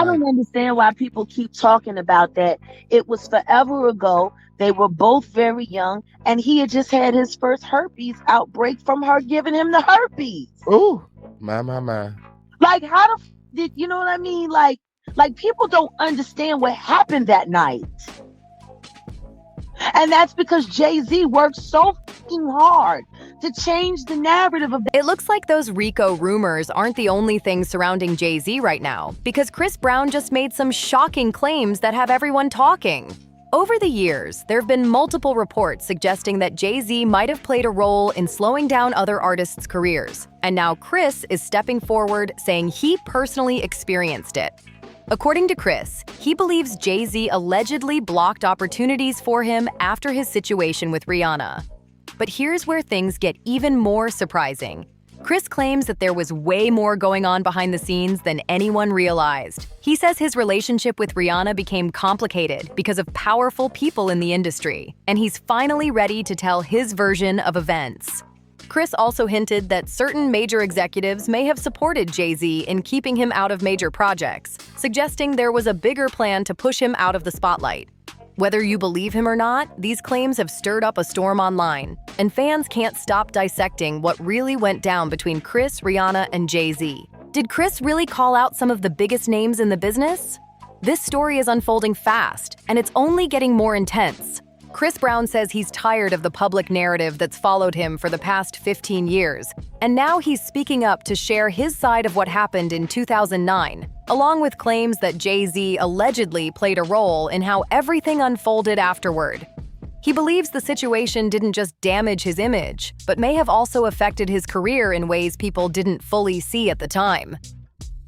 I don't understand why people keep talking about that. It was forever ago. They were both very young, and he had just had his first herpes outbreak from her giving him the herpes. Ooh, my. Like, how the did you know what I mean? Like people don't understand what happened that night, and that's because Jay-Z worked so fucking hard to change the narrative of. It looks like those Rico rumors aren't the only thing surrounding Jay-Z right now, because Chris Brown just made some shocking claims that have everyone talking. Over the years, there have been multiple reports suggesting that Jay-Z might have played a role in slowing down other artists' careers, and now Chris is stepping forward saying he personally experienced it. According to Chris, he believes Jay-Z allegedly blocked opportunities for him after his situation with Rihanna. But here's where things get even more surprising. Chris claims that there was way more going on behind the scenes than anyone realized. He says his relationship with Rihanna became complicated because of powerful people in the industry, and he's finally ready to tell his version of events. Chris also hinted that certain major executives may have supported Jay-Z in keeping him out of major projects, suggesting there was a bigger plan to push him out of the spotlight. Whether you believe him or not, these claims have stirred up a storm online, and fans can't stop dissecting what really went down between Chris, Rihanna, and Jay-Z. Did Chris really call out some of the biggest names in the business? This story is unfolding fast, and it's only getting more intense. Chris Brown says he's tired of the public narrative that's followed him for the past 15 years, and now he's speaking up to share his side of what happened in 2009, along with claims that Jay-Z allegedly played a role in how everything unfolded afterward. He believes the situation didn't just damage his image, but may have also affected his career in ways people didn't fully see at the time.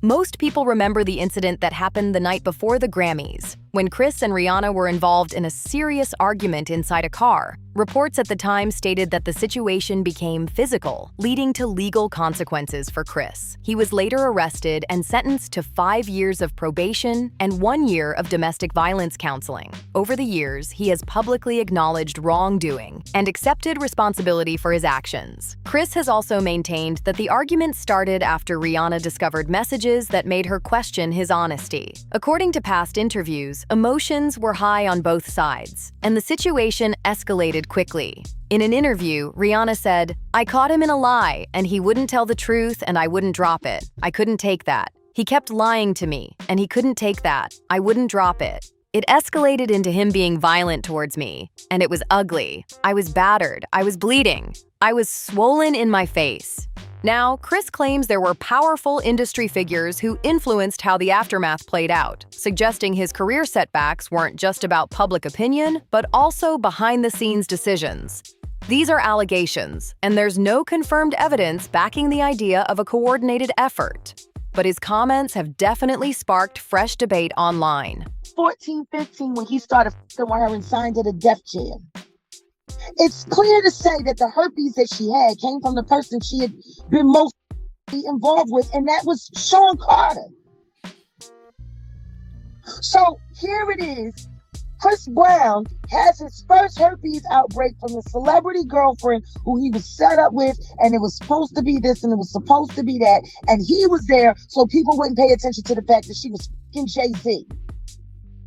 Most people remember the incident that happened the night before the Grammys, when Chris and Rihanna were involved in a serious argument inside a car. Reports at the time stated that the situation became physical, leading to legal consequences for Chris. He was later arrested and sentenced to 5 years of probation and 1 year of domestic violence counseling. Over the years, he has publicly acknowledged wrongdoing and accepted responsibility for his actions. Chris has also maintained that the argument started after Rihanna discovered messages that made her question his honesty. According to past interviews, emotions were high on both sides, and the situation escalated quickly. In an interview, Rihanna said, "I caught him in a lie, and he wouldn't tell the truth, and I wouldn't drop it. I couldn't take that. He kept lying to me, and he couldn't take that. I wouldn't drop it. It escalated into him being violent towards me, and it was ugly. I was battered. I was bleeding. I was swollen in my face." Now, Chris claims there were powerful industry figures who influenced how the aftermath played out, suggesting his career setbacks weren't just about public opinion, but also behind-the-scenes decisions. These are allegations, and there's no confirmed evidence backing the idea of a coordinated effort. But his comments have definitely sparked fresh debate online. 14, 15, when he started fucking with her and signed to the Def Jam. It's clear to say that the herpes that she had came from the person she had been most involved with, and that was Sean Carter. So here it is. Chris Brown has his first herpes outbreak from the celebrity girlfriend who he was set up with, and it was supposed to be this and it was supposed to be that, and he was there so people wouldn't pay attention to the fact that she was fucking Jay-Z.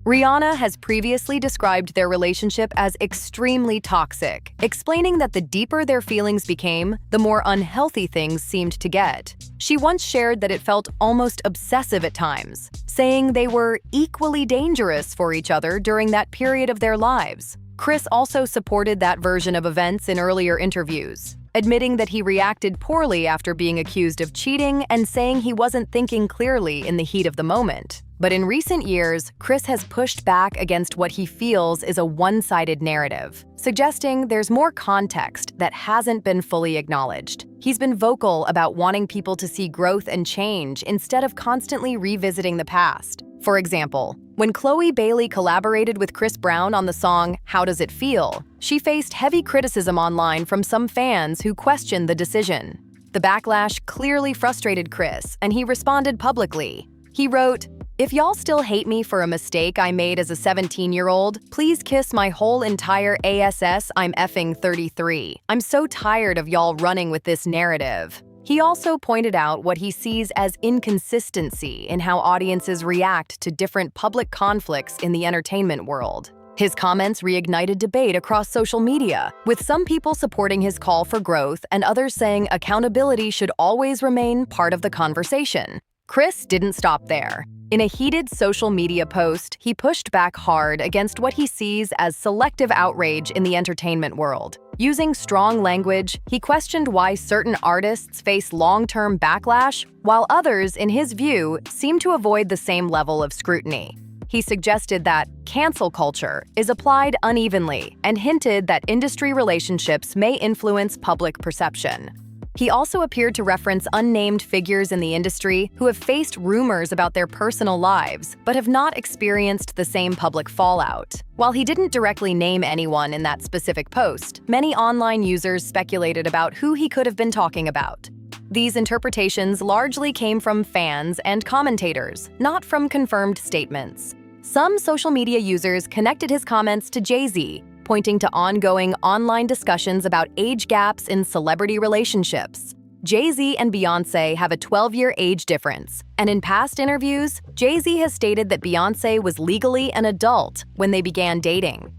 Rihanna has previously described their relationship as extremely toxic, explaining that the deeper their feelings became, the more unhealthy things seemed to get. She once shared that it felt almost obsessive at times, saying they were equally dangerous for each other during that period of their lives. Chris also supported that version of events in earlier interviews, admitting that he reacted poorly after being accused of cheating and saying he wasn't thinking clearly in the heat of the moment. But in recent years, Chris has pushed back against what he feels is a one-sided narrative, suggesting there's more context that hasn't been fully acknowledged. He's been vocal about wanting people to see growth and change instead of constantly revisiting the past. For example, when Chloe Bailey collaborated with Chris Brown on the song How Does It Feel, she faced heavy criticism online from some fans who questioned the decision. The backlash clearly frustrated Chris, and he responded publicly. He wrote, "If y'all still hate me for a mistake I made as a 17-year-old, please kiss my whole entire ass. I'm effing 33. I'm so tired of y'all running with this narrative." He also pointed out what he sees as inconsistency in how audiences react to different public conflicts in the entertainment world. His comments reignited debate across social media, with some people supporting his call for growth and others saying accountability should always remain part of the conversation. Chris didn't stop there. In a heated social media post, he pushed back hard against what he sees as selective outrage in the entertainment world. Using strong language, he questioned why certain artists face long-term backlash, while others, in his view, seem to avoid the same level of scrutiny. He suggested that cancel culture is applied unevenly and hinted that industry relationships may influence public perception. He also appeared to reference unnamed figures in the industry who have faced rumors about their personal lives but have not experienced the same public fallout. While he didn't directly name anyone in that specific post, many online users speculated about who he could have been talking about. These interpretations largely came from fans and commentators, not from confirmed statements. Some social media users connected his comments to Jay-Z, pointing to ongoing online discussions about age gaps in celebrity relationships. Jay-Z and Beyoncé have a 12-year age difference, and in past interviews, Jay-Z has stated that Beyoncé was legally an adult when they began dating.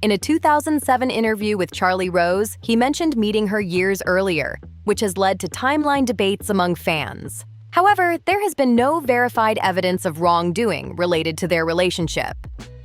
In a 2007 interview with Charlie Rose, he mentioned meeting her years earlier, which has led to timeline debates among fans. However, there has been no verified evidence of wrongdoing related to their relationship.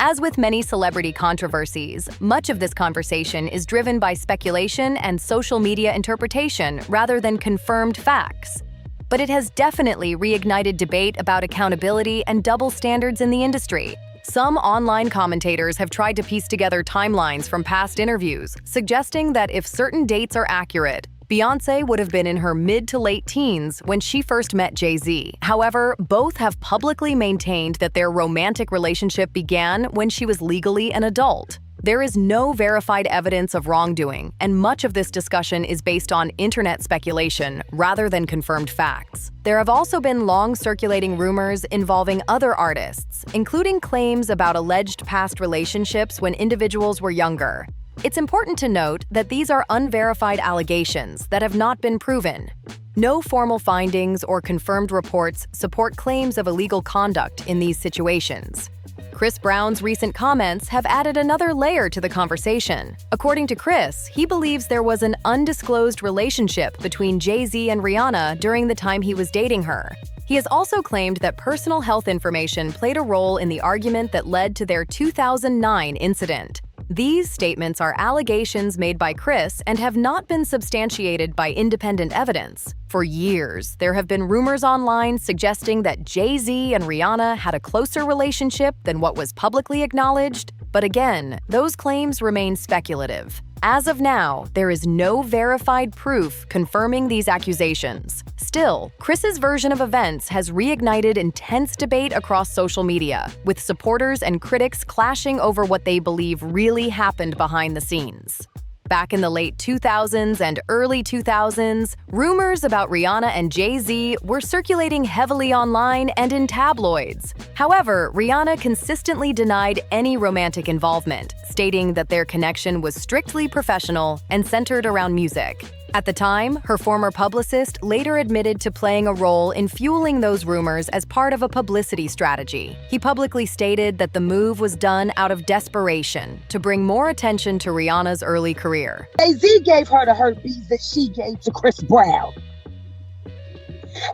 As with many celebrity controversies, much of this conversation is driven by speculation and social media interpretation rather than confirmed facts. But it has definitely reignited debate about accountability and double standards in the industry. Some online commentators have tried to piece together timelines from past interviews, suggesting that if certain dates are accurate, Beyoncé would have been in her mid to late teens when she first met Jay-Z. However, both have publicly maintained that their romantic relationship began when she was legally an adult. There is no verified evidence of wrongdoing, and much of this discussion is based on internet speculation rather than confirmed facts. There have also been long-circulating rumors involving other artists, including claims about alleged past relationships when individuals were younger. It's important to note that these are unverified allegations that have not been proven. No formal findings or confirmed reports support claims of illegal conduct in these situations. Chris Brown's recent comments have added another layer to the conversation. According to Chris, he believes there was an undisclosed relationship between Jay-Z and Rihanna during the time he was dating her. He has also claimed that personal health information played a role in the argument that led to their 2009 incident. These statements are allegations made by Chris and have not been substantiated by independent evidence. For years, there have been rumors online suggesting that Jay-Z and Rihanna had a closer relationship than what was publicly acknowledged, but again, those claims remain speculative. As of now, there is no verified proof confirming these accusations. Still, Chris's version of events has reignited intense debate across social media, with supporters and critics clashing over what they believe really happened behind the scenes. Back in the late 2000s and early 2000s, rumors about Rihanna and Jay-Z were circulating heavily online and in tabloids. However, Rihanna consistently denied any romantic involvement, stating that their connection was strictly professional and centered around music. At the time, her former publicist later admitted to playing a role in fueling those rumors as part of a publicity strategy. He publicly stated that the move was done out of desperation to bring more attention to Rihanna's early career. Jay-Z gave her the herpes that she gave to Chris Brown.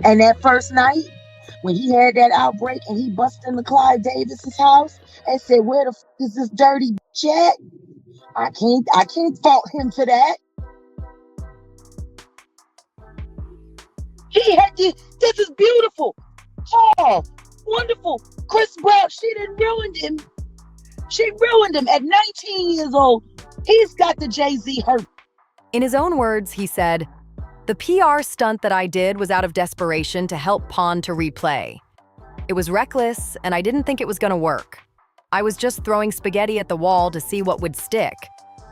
And that first night, when he had that outbreak and he busted into Clive Davis's house and said, "Where the f is this dirty bitch at?" I can't fault him for that. He had this is beautiful. Oh, wonderful. Chris Brown, she didn't ruin him. She ruined him at 19 years old. He's got the Jay-Z hurt. In his own words, he said, "The PR stunt that I did was out of desperation to help Pawn to replay. It was reckless, and I didn't think it was gonna work. I was just throwing spaghetti at the wall to see what would stick.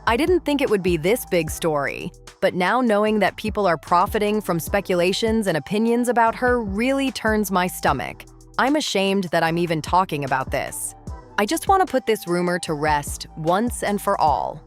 I didn't think it would be this big story, but now knowing that people are profiting from speculations and opinions about her really turns my stomach. I'm ashamed that I'm even talking about this. I just want to put this rumor to rest once and for all."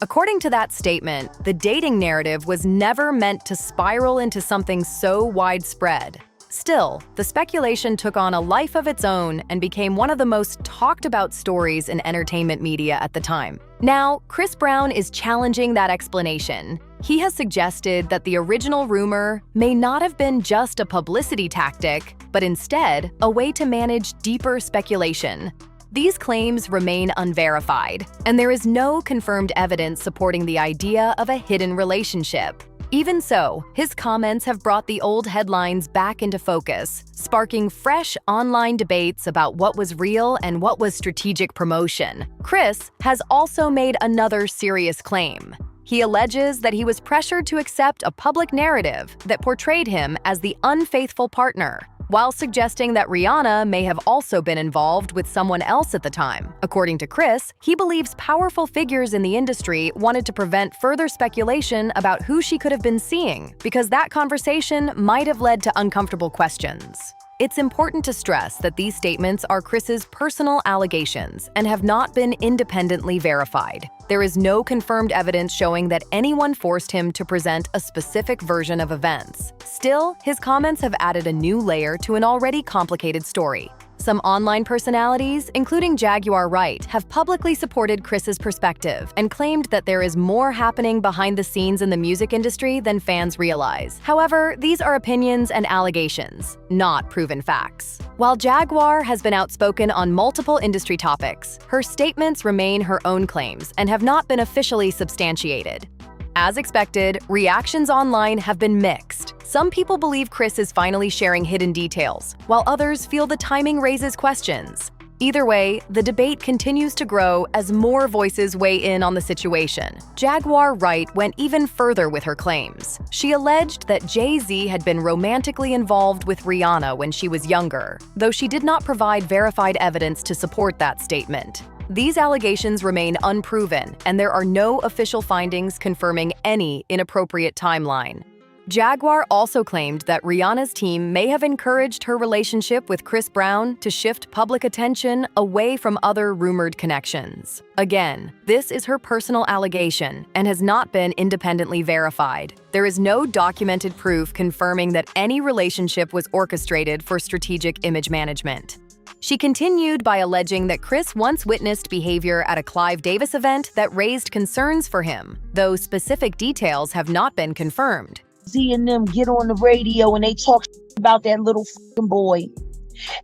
According to that statement, the dating narrative was never meant to spiral into something so widespread. Still, the speculation took on a life of its own and became one of the most talked about stories in entertainment media at the time. Now, Chris Brown is challenging that explanation. He has suggested that the original rumor may not have been just a publicity tactic, but instead a way to manage deeper speculation. These claims remain unverified, and there is no confirmed evidence supporting the idea of a hidden relationship. Even so, his comments have brought the old headlines back into focus, sparking fresh online debates about what was real and what was strategic promotion. Chris has also made another serious claim. He alleges that he was pressured to accept a public narrative that portrayed him as the unfaithful partner, while suggesting that Rihanna may have also been involved with someone else at the time. According to Chris, he believes powerful figures in the industry wanted to prevent further speculation about who she could have been seeing, because that conversation might have led to uncomfortable questions. It's important to stress that these statements are Chris's personal allegations and have not been independently verified. There is no confirmed evidence showing that anyone forced him to present a specific version of events. Still, his comments have added a new layer to an already complicated story. Some online personalities, including Jaguar Wright, have publicly supported Chris's perspective and claimed that there is more happening behind the scenes in the music industry than fans realize. However, these are opinions and allegations, not proven facts. While Jaguar has been outspoken on multiple industry topics, her statements remain her own claims and have not been officially substantiated. As expected, reactions online have been mixed. Some people believe Chris is finally sharing hidden details, while others feel the timing raises questions. Either way, the debate continues to grow as more voices weigh in on the situation. Jaguar Wright went even further with her claims. She alleged that Jay-Z had been romantically involved with Rihanna when she was younger, though she did not provide verified evidence to support that statement. These allegations remain unproven, and there are no official findings confirming any inappropriate timeline. Jaguar also claimed that Rihanna's team may have encouraged her relationship with Chris Brown to shift public attention away from other rumored connections. Again, this is her personal allegation and has not been independently verified. There is no documented proof confirming that any relationship was orchestrated for strategic image management. She continued by alleging that Chris once witnessed behavior at a Clive Davis event that raised concerns for him, though specific details have not been confirmed. Z and them get on the radio and they talk about that little fucking boy.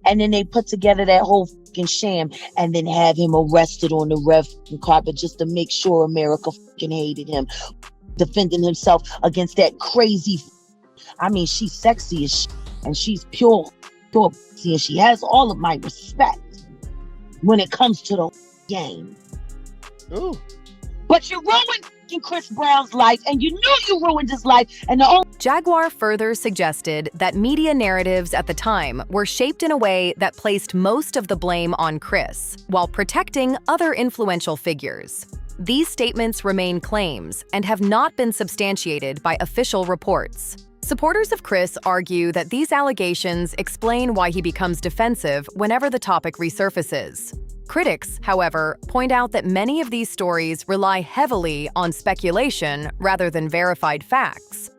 And then they put together that whole fucking sham and then have him arrested on the red fucking carpet just to make sure America fucking hated him. Defending himself against that crazy. I mean, she's sexy as shit and she's pure pussy and she has all of my respect when it comes to the game. Ooh. But you ruined Chris Brown's life, and you knew you ruined his life, and the only— Jaguar further suggested that media narratives at the time were shaped in a way that placed most of the blame on Chris, while protecting other influential figures. These statements remain claims and have not been substantiated by official reports. Supporters of Chris argue that these allegations explain why he becomes defensive whenever the topic resurfaces. Critics, however, point out that many of these stories rely heavily on speculation rather than verified facts.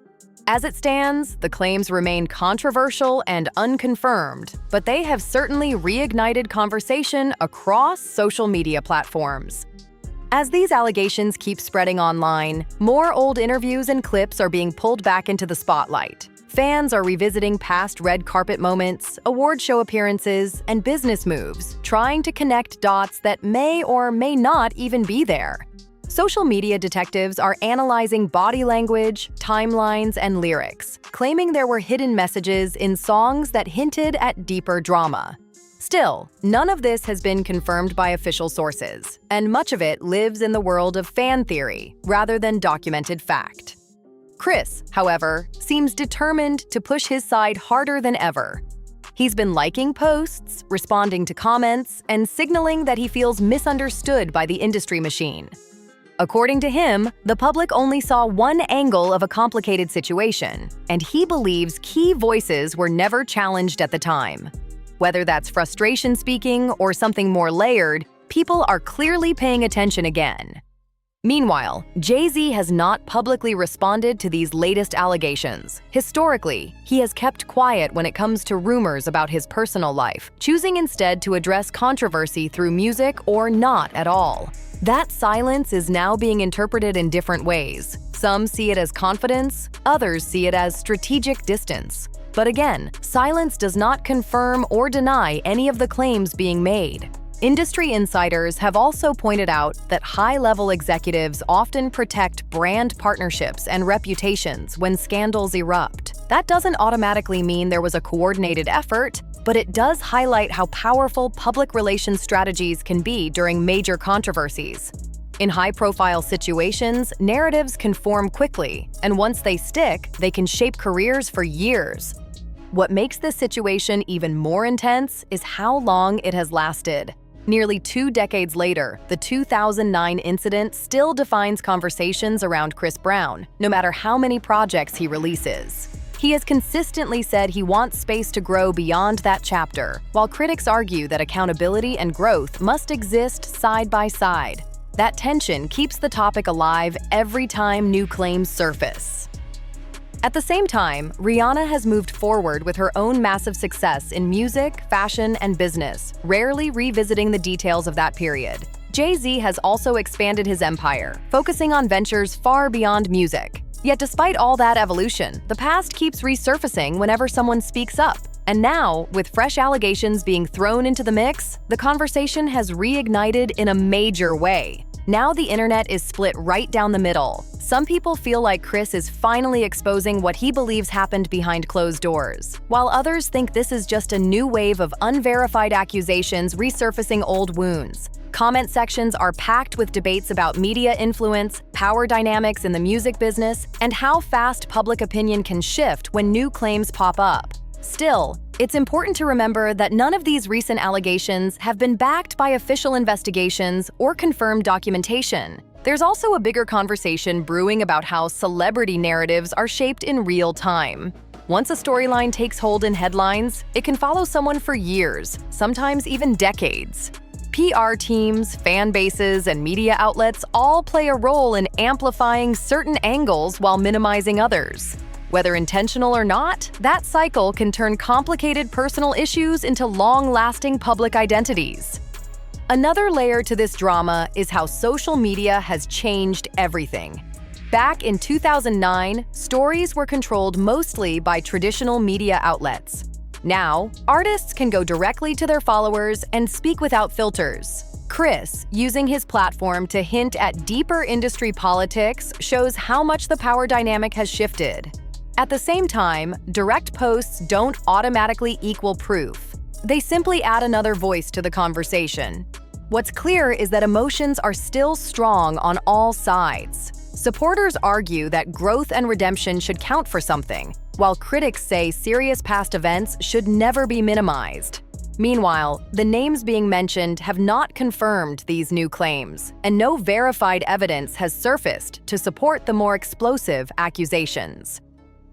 As it stands, the claims remain controversial and unconfirmed, but they have certainly reignited conversation across social media platforms. As these allegations keep spreading online, more old interviews and clips are being pulled back into the spotlight. Fans are revisiting past red carpet moments, award show appearances, and business moves, trying to connect dots that may or may not even be there. Social media detectives are analyzing body language, timelines, and lyrics, claiming there were hidden messages in songs that hinted at deeper drama. Still, none of this has been confirmed by official sources, and much of it lives in the world of fan theory rather than documented fact. Chris, however, seems determined to push his side harder than ever. He's been liking posts, responding to comments, and signaling that he feels misunderstood by the industry machine. According to him, the public only saw one angle of a complicated situation, and he believes key voices were never challenged at the time. Whether that's frustration speaking or something more layered, people are clearly paying attention again. Meanwhile, Jay-Z has not publicly responded to these latest allegations. Historically, he has kept quiet when it comes to rumors about his personal life, choosing instead to address controversy through music or not at all. That silence is now being interpreted in different ways. Some see it as confidence, others see it as strategic distance. But again, silence does not confirm or deny any of the claims being made. Industry insiders have also pointed out that high-level executives often protect brand partnerships and reputations when scandals erupt. That doesn't automatically mean there was a coordinated effort, but it does highlight how powerful public relations strategies can be during major controversies. In high-profile situations, narratives can form quickly, and once they stick, they can shape careers for years. What makes this situation even more intense is how long it has lasted. Nearly 2 decades later, the 2009 incident still defines conversations around Chris Brown, no matter how many projects he releases. He has consistently said he wants space to grow beyond that chapter, while critics argue that accountability and growth must exist side by side. That tension keeps the topic alive every time new claims surface. At the same time, Rihanna has moved forward with her own massive success in music, fashion, and business, rarely revisiting the details of that period. Jay-Z has also expanded his empire, focusing on ventures far beyond music. Yet despite all that evolution, the past keeps resurfacing whenever someone speaks up. And now, with fresh allegations being thrown into the mix, the conversation has reignited in a major way. Now the internet is split right down the middle. Some people feel like Chris is finally exposing what he believes happened behind closed doors, while others think this is just a new wave of unverified accusations resurfacing old wounds. Comment sections are packed with debates about media influence, power dynamics in the music business, and how fast public opinion can shift when new claims pop up. Still, it's important to remember that none of these recent allegations have been backed by official investigations or confirmed documentation. There's also a bigger conversation brewing about how celebrity narratives are shaped in real time. Once a storyline takes hold in headlines, it can follow someone for years, sometimes even decades. PR teams, fan bases, and media outlets all play a role in amplifying certain angles while minimizing others. Whether intentional or not, that cycle can turn complicated personal issues into long-lasting public identities. Another layer to this drama is how social media has changed everything. Back in 2009, stories were controlled mostly by traditional media outlets. Now, artists can go directly to their followers and speak without filters. Chris, using his platform to hint at deeper industry politics, shows how much the power dynamic has shifted. At the same time, direct posts don't automatically equal proof. They simply add another voice to the conversation. What's clear is that emotions are still strong on all sides. Supporters argue that growth and redemption should count for something, while critics say serious past events should never be minimized. Meanwhile, the names being mentioned have not confirmed these new claims, and no verified evidence has surfaced to support the more explosive accusations.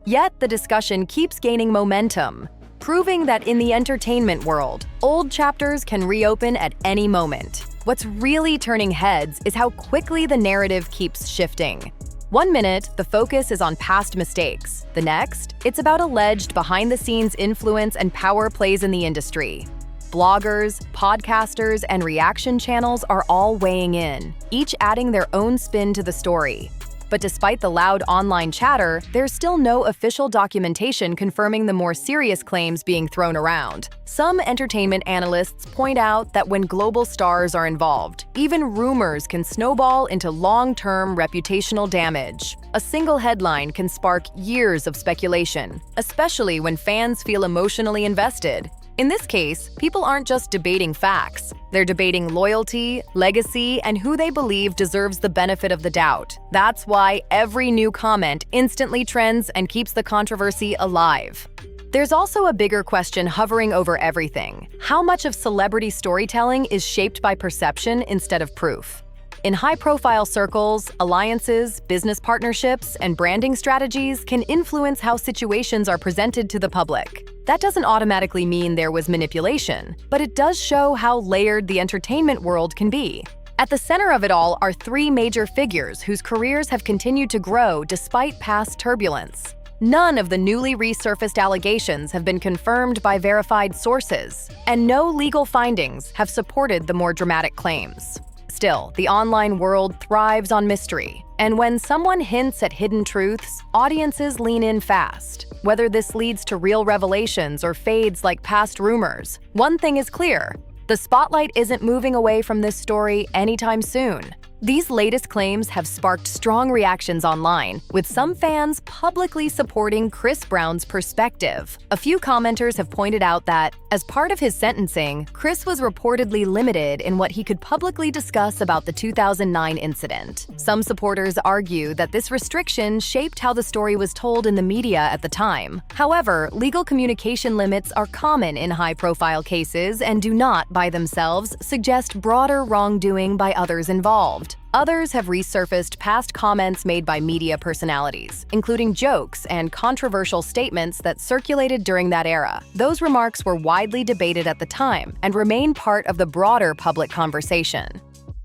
Yet the discussion keeps gaining momentum, proving that in the entertainment world, old chapters can reopen at any moment. What's really turning heads is how quickly the narrative keeps shifting. One minute, the focus is on past mistakes. The next, it's about alleged behind-the-scenes influence and power plays in the industry. Bloggers, podcasters, and reaction channels are all weighing in, each adding their own spin to the story. But despite the loud online chatter, there's still no official documentation confirming the more serious claims being thrown around. Some entertainment analysts point out that when global stars are involved, even rumors can snowball into long-term reputational damage. A single headline can spark years of speculation, especially when fans feel emotionally invested. In this case, people aren't just debating facts. They're debating loyalty, legacy, and who they believe deserves the benefit of the doubt. That's why every new comment instantly trends and keeps the controversy alive. There's also a bigger question hovering over everything. How much of celebrity storytelling is shaped by perception instead of proof? In high-profile circles, alliances, business partnerships, and branding strategies can influence how situations are presented to the public. That doesn't automatically mean there was manipulation, but it does show how layered the entertainment world can be. At the center of it all are three major figures whose careers have continued to grow despite past turbulence. None of the newly resurfaced allegations have been confirmed by verified sources, and no legal findings have supported the more dramatic claims. Still, the online world thrives on mystery, and when someone hints at hidden truths, audiences lean in fast. Whether this leads to real revelations or fades like past rumors, one thing is clear: the spotlight isn't moving away from this story anytime soon. These latest claims have sparked strong reactions online, with some fans publicly supporting Chris Brown's perspective. A few commenters have pointed out that, as part of his sentencing, Chris was reportedly limited in what he could publicly discuss about the 2009 incident. Some supporters argue that this restriction shaped how the story was told in the media at the time. However, legal communication limits are common in high-profile cases and do not, by themselves, suggest broader wrongdoing by others involved. Others have resurfaced past comments made by media personalities, including jokes and controversial statements that circulated during that era. Those remarks were widely debated at the time and remain part of the broader public conversation.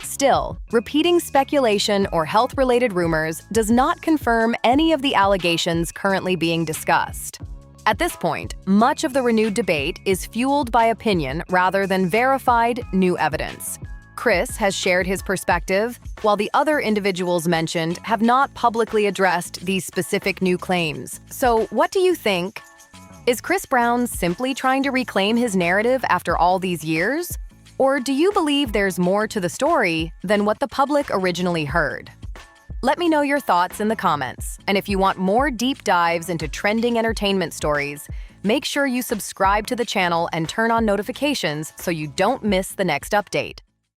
Still, repeating speculation or health-related rumors does not confirm any of the allegations currently being discussed. At this point, much of the renewed debate is fueled by opinion rather than verified new evidence. Chris has shared his perspective, while the other individuals mentioned have not publicly addressed these specific new claims. So, what do you think? Is Chris Brown simply trying to reclaim his narrative after all these years? Or do you believe there's more to the story than what the public originally heard? Let me know your thoughts in the comments, and if you want more deep dives into trending entertainment stories, make sure you subscribe to the channel and turn on notifications so you don't miss the next update.